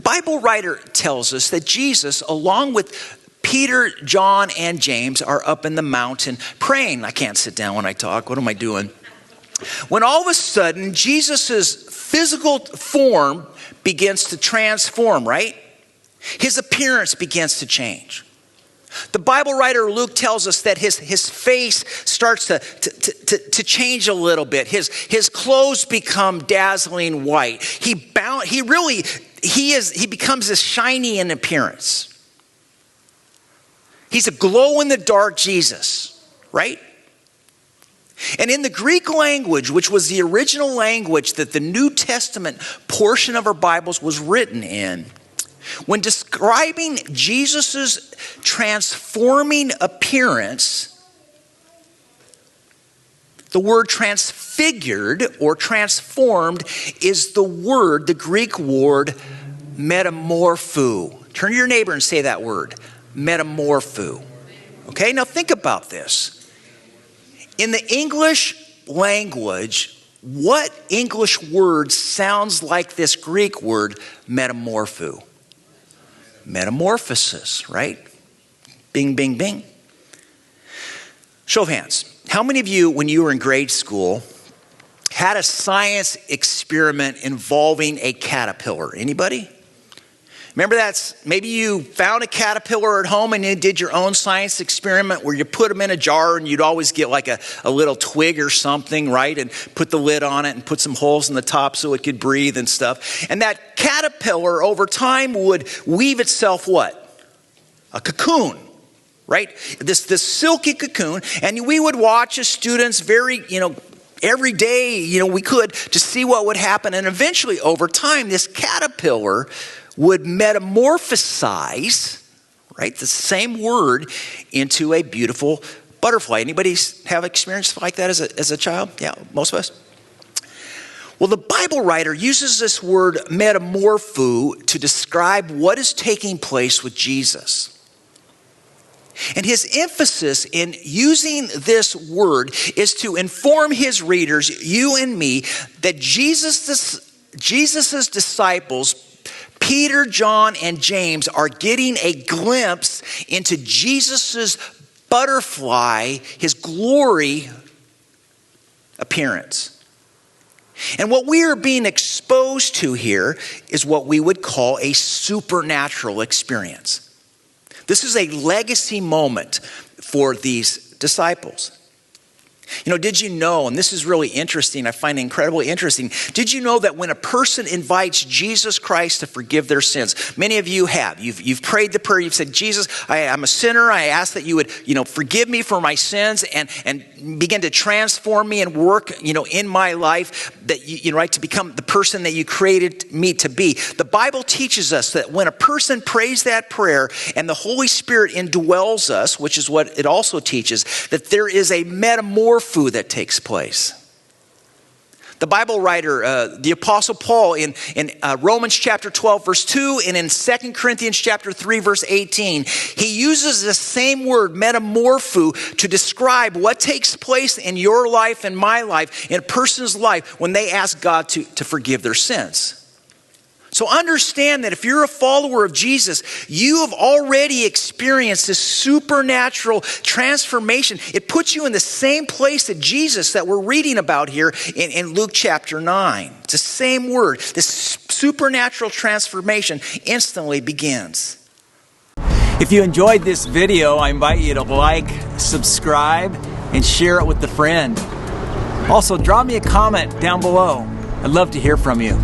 Bible writer tells us that Jesus, along with Peter, John, and James, are up in the mountain praying. I can't sit down when I talk. What am I doing? When all of a sudden, Jesus' physical form begins to transform, right? His appearance begins to change. The Bible writer Luke tells us that his face starts to change a little bit. His clothes become dazzling white. He becomes this shiny in appearance. He's a glow-in-the-dark Jesus, right? And in the Greek language, which was the original language that the New Testament portion of our Bibles was written in, when describing Jesus' transforming appearance, the word transfigured or transformed is the Greek word metamorpho. Turn to your neighbor and say that word, metamorpho. Okay, now think about this. In the English language, what English word sounds like this Greek word metamorpho? Metamorphosis, right? Bing, bing, bing. Show of hands. How many of you, when you were in grade school, had a science experiment involving a caterpillar? Anybody? Remember that? Maybe you found a caterpillar at home and you did your own science experiment where you put them in a jar and you'd always get like a little twig or something, right? And put the lid on it and put some holes in the top so it could breathe and stuff. And that caterpillar over time would weave itself what? A cocoon, right? This silky cocoon. And we would watch as students every day, we could to see what would happen. And eventually over time, this caterpillar would metamorphosize, right, the same word, into a beautiful butterfly. Anybody have experience like that as a child? Yeah, most of us. Well, the Bible writer uses this word metamorpho to describe what is taking place with Jesus. And his emphasis in using this word is to inform his readers, you and me, that Jesus' disciples, Peter, John, and James, are getting a glimpse into Jesus' butterfly, his glory appearance. And what we are being exposed to here is what we would call a supernatural experience. This is a legacy moment for these disciples. Did you know, and this is really interesting, I find it incredibly interesting, did you know that when a person invites Jesus Christ to forgive their sins, many of you have, you've prayed the prayer, you've said, Jesus, I'm a sinner, I ask that you would, forgive me for my sins and begin to transform me and work, in my life, that right, to become the person that you created me to be. The Bible teaches us that when a person prays that prayer and the Holy Spirit indwells us, which is what it also teaches, that there is a metamorphosis that takes place. The Bible writer, the Apostle Paul in Romans chapter 12 verse 2 and in 2 Corinthians chapter 3 verse 18, he uses the same word metamorpho to describe what takes place in your life and my life, in a person's life when they ask God to forgive their sins. So understand that if you're a follower of Jesus, you have already experienced this supernatural transformation. It puts you in the same place that Jesus that we're reading about here in Luke chapter 9. It's the same word. This supernatural transformation instantly begins. If you enjoyed this video, I invite you to like, subscribe, and share it with a friend. Also, drop me a comment down below. I'd love to hear from you.